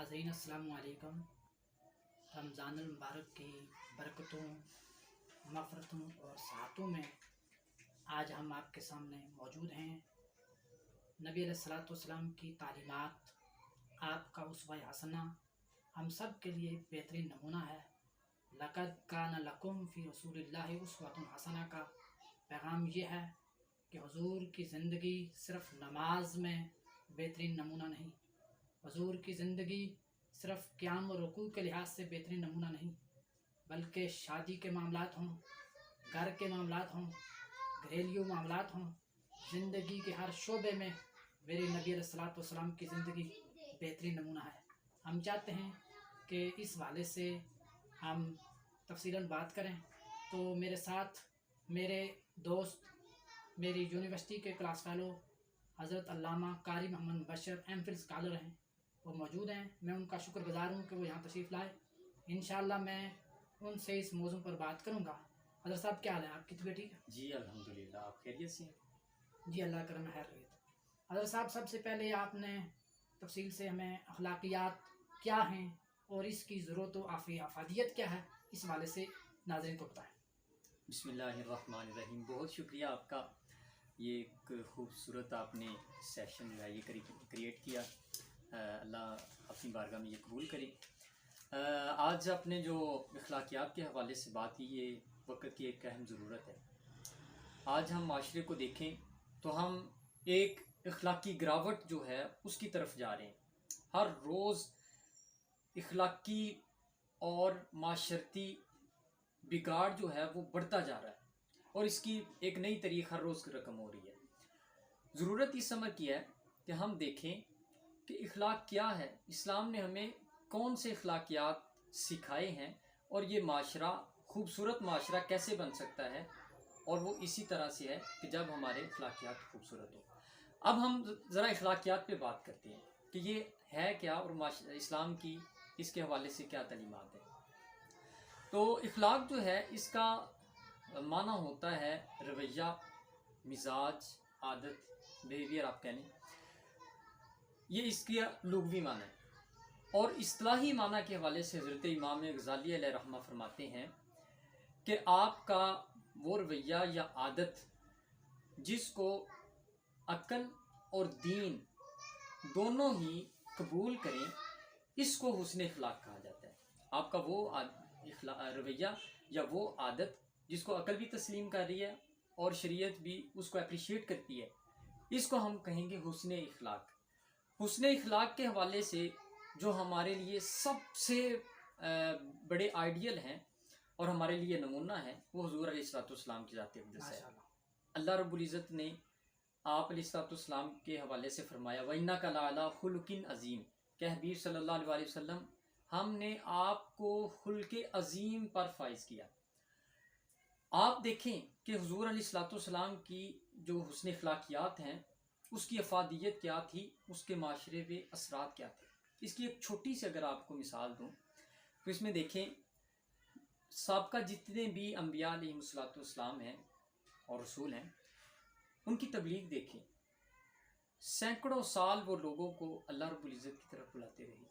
नाज़रीन अस्सलाम वालेकुम। रमज़ान मुबारक की बरकतों, मग़फ़िरतों और सातों में आज हम आपके सामने मौजूद हैं। नबी अलैहिस्सलातु वस्सलाम की तालीमात, आपका उसवा हसना हम सब के लिए बेहतरीन नमूना है। लक़द कान लकुम फ़ी रसूलिल्लाहि उस्वतुन हसना का पैगाम ये है कि हुज़ूर की ज़िंदगी सिर्फ़ नमाज में बेहतरीन नमूना नहीं, हुज़ूर की ज़िंदगी सिर्फ़ क़याम और रुकू के लिहाज से बेहतरीन नमूना नहीं, बल्कि शादी के मामलात हों, घर के मामलात हों, घरेलू मामलात हों, ज़िंदगी के हर शोबे में मेरे नबी अलैहिस्सलातु वस्सलाम की ज़िंदगी बेहतरीन नमूना है। हम चाहते हैं कि इस हवाले से हम तफ़सीलन बात करें। तो मेरे साथ मेरे दोस्त, मेरी यूनिवर्सिटी के क्लास फेलो हज़रत अल्लामा कारी मोहम्मद मुबश्शिर एमफिल स्कॉलर हैं, वो मौजूद हैं। मैं उनका शुक्रगुज़ार हूँ कि वो यहाँ तशरीफ़ लाए। इंशाअल्लाह मैं उनसे इस मौज़ू पर बात करूँगा। हज़रत साहब क्या हाल है, आपकी तबीयत ठीक है? जी अल्हम्दुलिल्लाह, आप खैरियत से हैं? जी अल्लाह करम खैर रही। हज़रत साहब सबसे पहले आपने तफसील से हमें अखलाकियात क्या हैं और इसकी ज़रूरत व अफादियत क्या है, इस हवाले से नाज़रीन को बताएँ। बिस्मिल्लाहिर्रहमानिर्रहीम। बहुत शुक्रिया आपका, ये एक खूबसूरत आपने सेशन जो है ये क्रिएट किया। अल्लाह अपनी बारगाह में ये कबूल करे। आज आपने जो अखलाकियात के हवाले से बात की, ये वक्त की एक अहम ज़रूरत है। आज हम माशरे को देखें तो हम एक अखलाकी गिरावट जो है उसकी तरफ जा रहे हैं। हर रोज़ अखलाकी और माशरती बिगाड़ जो है वो बढ़ता जा रहा है और इसकी एक नई तारीख हर रोज़ रकम हो रही है। ज़रूरत इस समय की है कि हम देखें कि अखलाक क्या है, इस्लाम ने हमें कौन से अखलाकियात सिखाए हैं और ये माशरा खूबसूरत माशरा कैसे बन सकता है। और वो इसी तरह से है कि जब हमारे अखलाकियात खूबसूरत हो। अब हम ज़रा अखलाकियात पे बात करते हैं कि ये है क्या और इस्लाम की इसके हवाले से क्या तालीमात है। तो इखलाक जो है इसका माना होता है रवैया, मिजाज, आदत, बिहेवियर आप कह लें, ये इसकी लुग़वी माना है। और इस्तिलाही माना के हवाले से हज़रत इमाम गज़ाली अलैहिर्रहमा फरमाते हैं कि आपका वो रवैया या आदत जिसको अक्ल और दीन दोनों ही कबूल करें, इसको हुस्न इखलाक कहा जाता है। आपका वो रवैया या वो आदत जिसको अकल भी तस्लीम कर रही है और शरीयत भी उसको अप्रिशिएट करती है, इसको हम कहेंगे हुस्न इखलाक। हुस्न इखलाक के हवाले से जो हमारे लिए सबसे बड़े आइडियल हैं और हमारे लिए नमूना है, वो हुज़ूर अलैहिस्सलाम की ज़ात अक़दस है। अल्लाह रब्बुल इज़्ज़त ने आप अलैहिस्सलाम के हवाले से फरमाया, व इन्नका लअला खुलुक़िन अज़ीम, कि हबीब सल्लल्लाहु अलैहि वसल्लम हमने आपको खुल्क़े अज़ीम पर फाइज़ किया। आप देखें कि हुज़ूर अलैहिस्सलाम की जो हुस्न इखलाकियात हैं उसकी अफादियत क्या थी, उसके माशरे पे असरात क्या थे। इसकी एक छोटी सी अगर आपको मिसाल दूँ तो इसमें देखें, साबका जितने भी अम्बिया अलैहिस्सलाम हैं और रसूल हैं, उनकी तबलीग देखें। सैकड़ों साल वो लोगों को अल्लाह रब्बुल इज़्ज़त की तरफ बुलाते रहे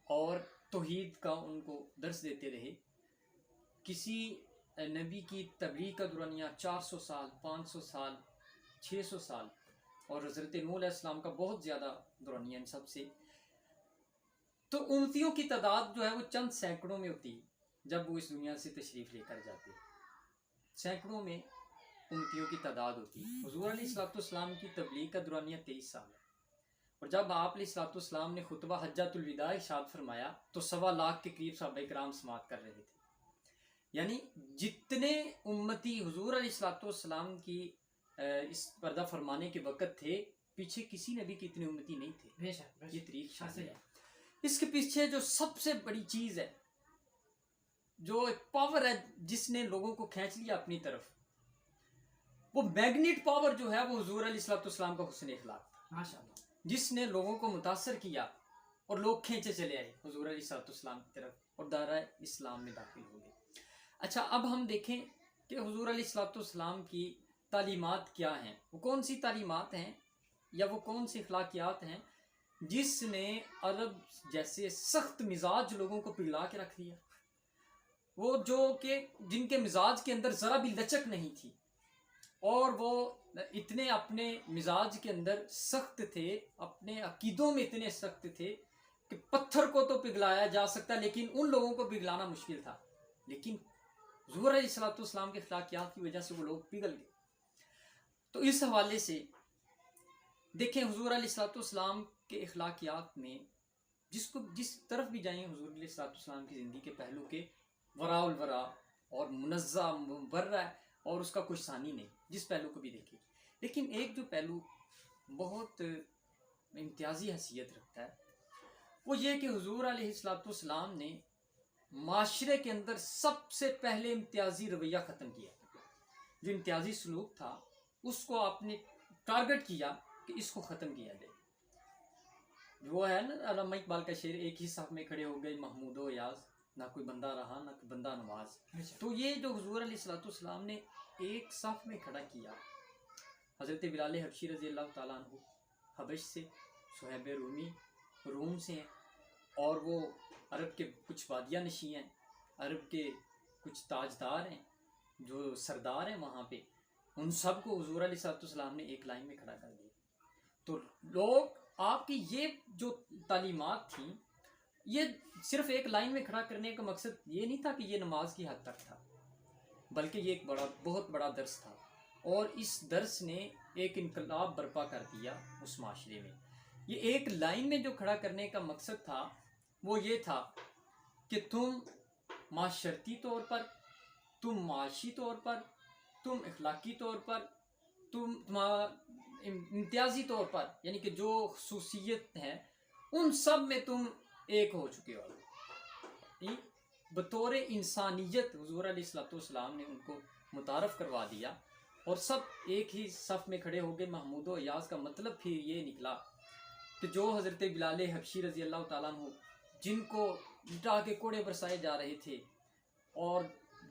और तौहीद का उनको दर्स देते रहे। किसी नबी की तबलीग का दुरानिया 400 साल, 500 साल, 600 साल और हज़रत नूह अलैहिस्सलाम का बहुत ज़्यादा दुरानिया इन सब से। तो उम्मतियों की तादाद जो है वो चंद सैकड़ों में होती है जब वो इस दुनिया से तशरीफ़ लेकर जाते। सैकड़ों में उम्मतियों की तादाद होती है। हुज़ूर अलैहिस्सलाम की तबलीग का दुरानिया 23 साल है और जब आप अलैहिस्सलाम ने खुतबा हज्जतुल विदा इरशाद फरमाया तो 1.25 लाख के करीब सहाबा किराम समाअत कर रहे थे। यानी जितने उम्मती हुज़ूर अलैहिस्सलाम की इस पर्दा फरमाने के वक़्त थे, पीछे किसी नबी की इतनी उम्मती नहीं थे। ये तरीक़ शामिल है। इसके पीछे जो सबसे बड़ी चीज़ है, जो एक पावर है जिसने लोगों को खींच लिया अपनी तरफ, वो मैग्नेट पावर जो है वो हुज़ूर अलैहिस्सलाम का हुस्न इखलाक था माशाअल्लाह, जिसने लोगों को मुतासर किया और लोग खींचे चले आए हुज़ूर अलैहिस्सलाम की तरफ और दायरा इस्लाम में दाखिल हो गए। अच्छा, अब हम देखें कि हुज़ूर अलैहिस्सलाम की तालीमात क्या हैं, वो कौन सी तालीमात हैं या वो कौन सी अखलाकियात हैं جس نے عرب جیسے سخت مزاج لوگوں کو پگھلا کے رکھ دیا، وہ جو کہ جن کے مزاج کے اندر ذرا بھی لچک نہیں تھی، اور وہ اتنے اپنے مزاج کے اندر سخت تھے، اپنے عقیدوں میں اتنے سخت تھے کہ پتھر کو تو پگھلایا جا سکتا، لیکن ان لوگوں کو پگھلانا مشکل تھا۔ لیکن حضور علیہ الصلوۃ والسلام کے اخلاقیات کی وجہ سے وہ لوگ پگھل گئے۔ تو اس حوالے سے دیکھیں حضور علیہ الصلوۃ والسلام کے اخلاقیات میں جس طرف بھی جائیں حضور علیہ الصلوۃ والسلام کی زندگی کے پہلو کے وراء الورا اور منزہ مبرہ اور اس کا کوئی ثانی نہیں، جس پہلو کو بھی دیکھیں۔ لیکن ایک جو پہلو بہت امتیازی حیثیت رکھتا ہے وہ یہ کہ حضور علیہ الصلوۃ والسلام نے معاشرے کے اندر سب سے پہلے امتیازی رویہ ختم کیا۔ جو امتیازی سلوک تھا اس کو آپ نے ٹارگٹ کیا کہ اس کو ختم کیا جائے۔ وہ ہے نا علامہ اقبال کا شعر، ایک ہی صف میں کھڑے ہو گئے محمود و ایاز، نہ کوئی بندہ رہا نہ کوئی بندہ نواز۔ تو یہ جو حضور علیہ الصلوۃ والسلام نے ایک صف میں کھڑا کیا، حضرت بلال حبشی رضی اللہ تعالیٰ عنہ حبش سے، صہیب رومی روم سے ہیں، اور وہ عرب کے کچھ بادیہ نشین ہیں، عرب کے کچھ تاجدار ہیں جو سردار ہیں وہاں پہ، ان سب کو حضور علیہ الصلوۃ والسلام نے ایک لائن میں کھڑا کر دیا۔ تو لوگ آپ کی یہ جو تعلیمات تھیں، یہ صرف ایک لائن میں کھڑا کرنے کا مقصد یہ نہیں تھا کہ یہ نماز کی حد تک تھا، بلکہ یہ ایک بہت بڑا درس تھا، اور اس درس نے ایک انقلاب برپا کر دیا اس معاشرے میں۔ یہ ایک لائن میں جو کھڑا کرنے کا مقصد تھا وہ یہ تھا کہ تم معاشرتی طور پر، تم معاشی طور پر، تم اخلاقی طور پر، تم امتیازی طور پر، یعنی کہ جو خصوصیت ہیں ان سب میں تم ایک ہو چکے ہو۔ بطور انسانیت حضور علیہ الصلوۃ والسلام نے ان کو متعارف کروا دیا، اور سب ایک ہی صف میں کھڑے ہو گئے محمود و ایاز۔ کا مطلب پھر یہ نکلا کہ جو حضرت بلال حبشی رضی اللہ تعالیٰ عنہ جن کو لٹا کے کوڑے برسائے جا رہے تھے، اور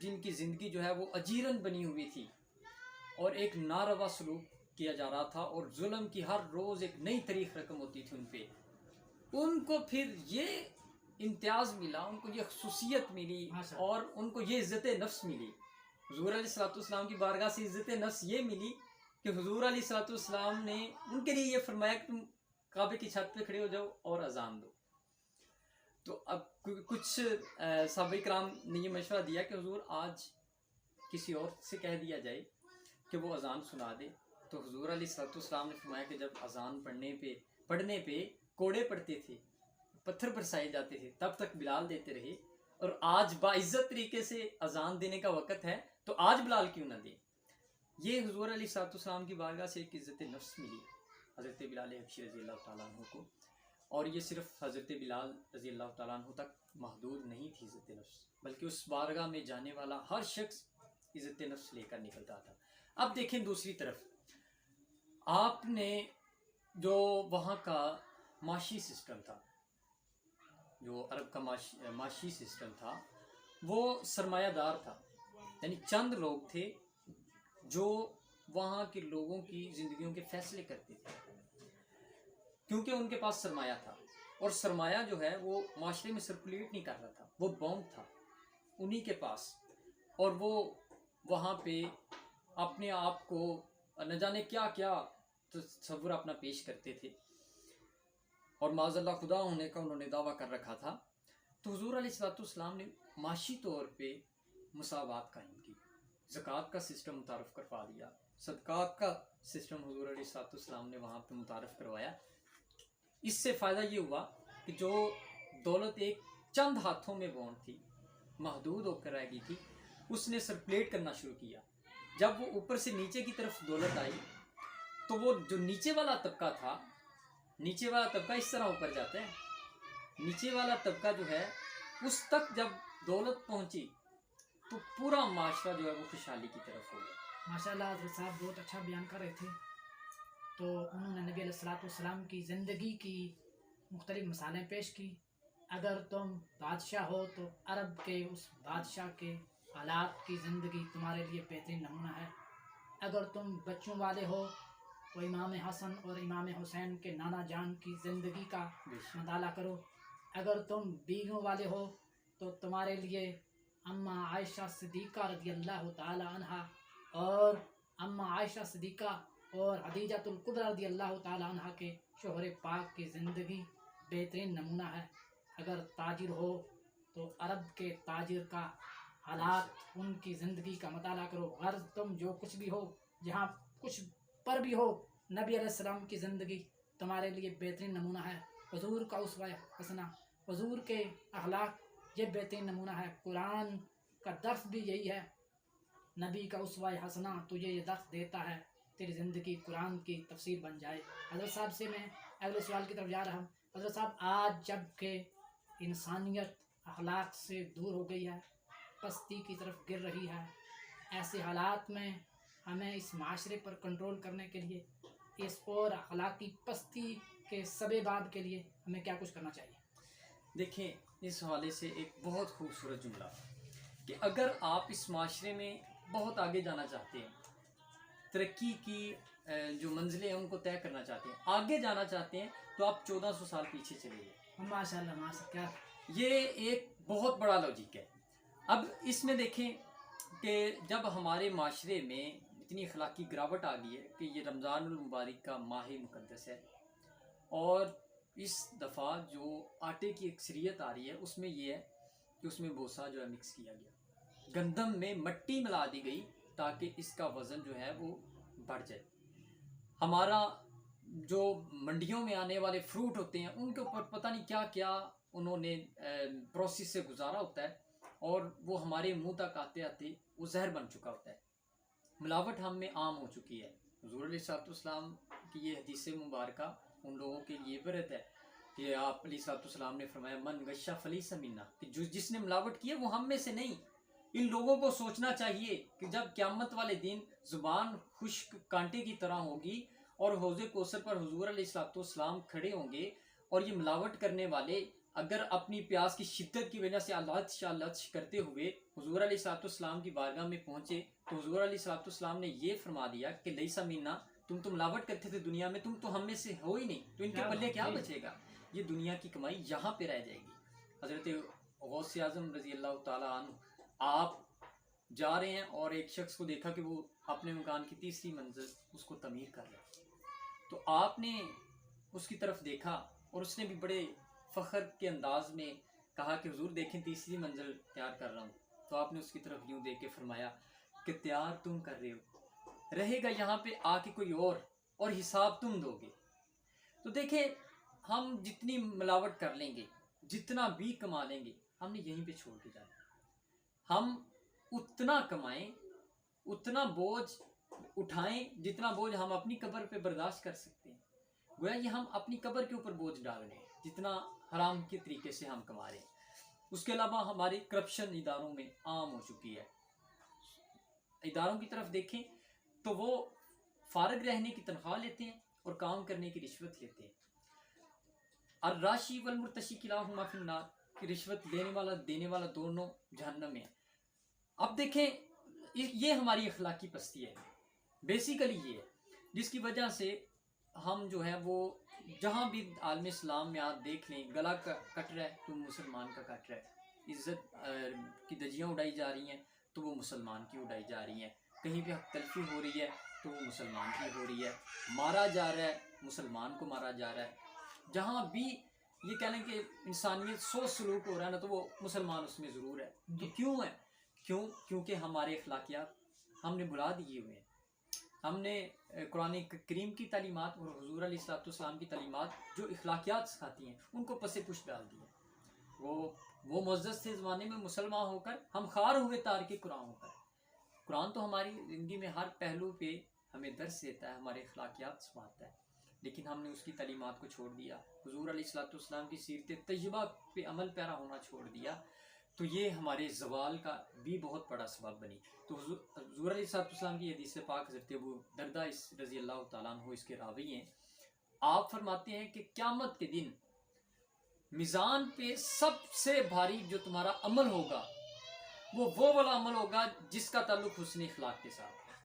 جن کی زندگی جو ہے وہ اجیرن بنی ہوئی تھی، اور ایک ناروا سلوک کیا جا رہا تھا، اور ظلم کی ہر روز ایک نئی تاریخ رقم ہوتی تھی ان پہ، ان کو پھر یہ امتیاز ملا، ان کو یہ خصوصیت ملی، اور ان کو یہ عزت نفس ملی۔ حضور علیہ الصلوۃ والسلام کی بارگاہ سے عزت نفس یہ ملی کہ حضور علیہ الصلوۃ والسلام نے ان کے لیے یہ فرمایا کہ تم کعبے کی چھت پہ کھڑے ہو جاؤ اور اذان دو۔ تو اب کچھ صحابہ کرام نے یہ مشورہ دیا کہ حضور آج کسی اور سے کہہ دیا جائے کہ وہ اذان سنا دے۔ تو حضور علیہ الصلوۃ والسلام نے فرمایا کہ جب اذان پڑھنے پہ کوڑے پڑتے تھے، پتھر برسائے جاتے تھے، تب تک بلال دیتے رہے، اور آج باعزت طریقے سے اذان دینے کا وقت ہے تو آج بلال کیوں نہ دے۔ یہ حضور علیہ الصلوۃ والسلام کی بارگاہ سے ایک عزت نفس ملی حضرت بلال حبشی رضی اللہ تعالیٰ عنہ کو، اور یہ صرف حضرت بلال رضی اللہ تعالیٰ عنہ تک محدود نہیں تھی عزت نفس، بلکہ اس بارگاہ میں جانے والا ہر شخص عزت نفس لے کر نکلتا تھا۔ اب دیکھیں دوسری طرف، آپ نے جو وہاں کا معاشی سسٹم تھا، جو عرب کا معاشی سسٹم تھا، وہ سرمایہ دار تھا، یعنی چند لوگ تھے جو وہاں کے لوگوں کی زندگیوں کے فیصلے کرتے تھے، کیونکہ ان کے پاس سرمایہ تھا، اور سرمایہ جو ہے وہ معاشرے میں سرکولیٹ نہیں کر رہا تھا، وہ بوم تھا انہی کے پاس، اور وہ وہاں پہ اپنے آپ کو نہ جانے کیا کیا تصور اپنا پیش کرتے تھے، اور معاذ اللہ خدا ہونے کا انہوں نے دعویٰ کر رکھا تھا۔ تو حضور علیہ الصلوۃ والسلام نے معاشی طور پہ مساوات قائم کی، زکوٰۃ کا سسٹم متعارف کروا دیا، صدقات کا سسٹم حضور علیہ الصلوۃ والسلام نے وہاں پہ متعارف کروایا۔ اس سے فائدہ یہ ہوا کہ جو دولت ایک چند ہاتھوں میں بونڈ تھی، محدود ہو کر رہ گئی تھی، اس نے سرکولیٹ کرنا شروع کیا۔ جب وہ اوپر سے نیچے کی طرف دولت آئی تو وہ جو نیچے والا طبقہ تھا، نیچے والا طبقہ اس طرح اوپر جاتا ہے، نیچے والا طبقہ جو ہے اس تک جب دولت پہنچی تو پورا معاشرہ جو ہے وہ خوشحالی کی طرف ہو گیا۔ ماشاء اللہ حضرت صاحب بہت اچھا بیان کر رہے تھے۔ تو انہوں نے نبی علیہ الصلوۃ والسلام کی زندگی کی مختلف مثالیں پیش کی۔ اگر تم بادشاہ ہو تو عرب کے اس بادشاہ کے حالات کی زندگی تمہارے لیے بہترین نمونہ ہے۔ اگر تم بچوں والے ہو तो इमाम हसन और इमाम हुसैन के नाना जान की ज़िंदगी का मताला करो। अगर तुम बीवियों वाले हो तो तुम्हारे लिए अम्मा आयशा सिद्दीक़ा रज़ियल्लाहु ताला अन्हा और अम्मा आयशा सिद्दीक़ा और हदीजातुल कुबरा रज़ियल्लाहु ताला अन्हा के शोहर पाक की ज़िंदगी बेहतरीन नमूना है। अगर ताजिर हो तो अरब के ताजिर का हालात, उनकी ज़िंदगी का मताला करो। गर्ज तुम जो कुछ भी हो, जहाँ कुछ पर भी हो, नबी अलैहिस्सलाम की ज़िंदगी तुम्हारे लिए बेहतरीन नमूना है। हुजूर का उसवा हसना, हुजूर के अखलाक ये बेहतरीन नमूना है। कुरान का दर्स भी यही है। नबी का उसवा हसना तुझे ये दर्स देता है, तेरी ज़िंदगी कुरान की तफसीर बन जाए। हज़रत साहब से मैं अगले सवाल की तरफ जा रहा हूँ। हज़रत साहब, आज जब के इंसानियत अखलाक से दूर हो गई है, पस्ती की तरफ गिर रही है, ऐसे हालात में हमें इस माशरे पर कंट्रोल करने के लिए, इस और अखलाकी पस्ती के सबेबाब के लिए हमें क्या कुछ करना चाहिए? देखें, इस हवाले से एक बहुत खूबसूरत जुमला कि अगर आप इस माशरे में बहुत आगे जाना चाहते हैं, तरक्की की जो मंजिलें हैं उनको तय करना चाहते हैं, आगे जाना चाहते हैं, तो आप 1400 साल पीछे चले जाइए। माशाल्लाह माशाल्लाह, क्या ये एक बहुत बड़ा लॉजिक है। अब इसमें देखें कि जब हमारे माशरे में इतनी अखलाकी गिरावट आ गई है कि ये रमज़ानुल मुबारक का माह मुक़द्दस है, और इस दफ़ा जो आटे की अक्सरियत आ रही है उसमें ये है कि उसमें भूसा जो है मिक्स किया गया, गंदम में मट्टी मिला दी गई ताकि इसका वज़न जो है वो बढ़ जाए। हमारा जो मंडियों में आने वाले फ्रूट होते हैं उनके ऊपर पता नहीं क्या क्या उन्होंने प्रोसेस से गुजारा होता है, और वो हमारे मुंह तक आते आते वो जहर बन चुका होता है। मिलावट हम में आम हो चुकी है। हुज़ूर अलैहिस्सलाम की ये हदीस मुबारका उन लोगों के लिए इबरत है कि आप अलैहिस्सलाम ने फरमाया, मन गश्शा फलीसा मिन्ना, कि जो जिसने मिलावट की है वो हम में से नहीं। इन लोगों को सोचना चाहिए कि जब क़यामत वाले दिन ज़ुबान खुश्क कांटे की तरह होगी और हौज़े कौसर पर हुज़ूर अलैहिस्सलाम खड़े होंगे, और ये मिलावट करने वाले अगर अपनी प्यास की शिद्दत की वजह से अल्लाह करते हुए हुज़ूर अलैहिस्सलाम की बारगाह में पहुँचे, तो हुज़ूर अलैहिस्सलाम ने ये फरमा दिया कि लैसा मिन्ना, तुम तो मिलावट करते थे दुनिया में, तुम तो हम में से हो ही नहीं, तो इनके पल्ले क्या बचेगा? ये दुनिया की कमाई यहाँ पे रह जाएगी। हज़रत गौसे आज़म रज़ी अल्लाह ताला अन्हु, आप जा रहे हैं और एक शख्स को देखा कि वो अपने मकान की तीसरी मंजिल उसको तमीर कर रहा है, तो आपने उसकी तरफ देखा और उसने भी बड़े फ़ख्र के अंदाज में कहा कि हुजूर देखें, तीसरी मंजिल तैयार कर रहा हूँ। तो आपने उसकी तरफ यूँ देख के फरमाया कि तैयार तुम कर रहे हो, रहेगा यहाँ पे आके कोई और हिसाब तुम दोगे। तो देखें, हम जितनी मिलावट कर लेंगे, जितना भी कमा लेंगे, हमने यहीं पे छोड़ के जाना। हम उतना कमाएं, उतना बोझ उठाएं जितना बोझ हम अपनी कब्र पे बर्दाश्त कर सकते हैं। गोया ये हम अपनी कब्र के ऊपर बोझ डाल रहे हैं जितना हराम के तरीके से हम कमा रहे हैं। उसके अलावा हमारी करप्शन इदारों में आम हो चुकी है। इदारों की तरफ देखें तो वो फारग रहने की तनख्वाह लेते हैं और काम करने की रिश्वत लेते हैं। और राशि वल मुर्तशी किलाहुमा फिन्नार, की रिश्वत लेने वाला देने वाला दोनों जहन्नम में है। अब देखें, ये हमारी अखलाकी पस्ती है, बेसिकली ये है जिसकी वजह से हम जो है वो जहाँ भी आलम इस्लाम में आप देख लें, गला कट रहा है तो मुसलमान का कट रहा है, इज़्ज़त की धज्जियाँ उड़ाई जा रही हैं तो वो मुसलमान की उड़ाई जा रही हैं, कहीं पे हक तलफी हो रही है तो वो मुसलमान की हो रही है, मारा जा रहा है मुसलमान को मारा जा रहा है, जहाँ भी ये कह लें कि इंसानियत सोच सलूक हो रहा है ना, तो वो मुसलमान उसमें ज़रूर है। तो क्यों है? क्योंकि हमारे अखलाकियात हमने भुला दिए हुए हैं। हमने कुरान करीम की तालीमात और हुज़ूर अलैहिस्सलाम की तालीमात जो अखलाकियात सिखाती हैं उनको पसे पुश डाल दिया। वो मुअज़्ज़ज़ थे ज़माने में मुसलमान होकर, हम खार हुए तार के कुरान होकर। कुरान तो हमारी ज़िंदगी में हर पहलू पे हमें दर्स देता है, हमारे अखलाकियात सिखाता है, लेकिन हमने उसकी तालीमात को छोड़ दिया, हुज़ूर अलैहिस्सलाम की सीरत तय्यबा पे अमल पैरा होना छोड़ दिया, तो ये हमारे ज़वाल का भी बहुत बड़ा सबब बनी। तो हुज़ूर अलैहिस्सलाम की हदीस पाक हज़रत अबू दरदा रज़ी अल्लाह तआला अन्हु इसके रावी हैं। आप फरमाते हैं कि क़यामत के दिन मीज़ान पे सबसे भारी जो तुम्हारा अमल होगा वो वाला अमल होगा जिसका ताल्लुक़ हुस्न अखलाक के साथ।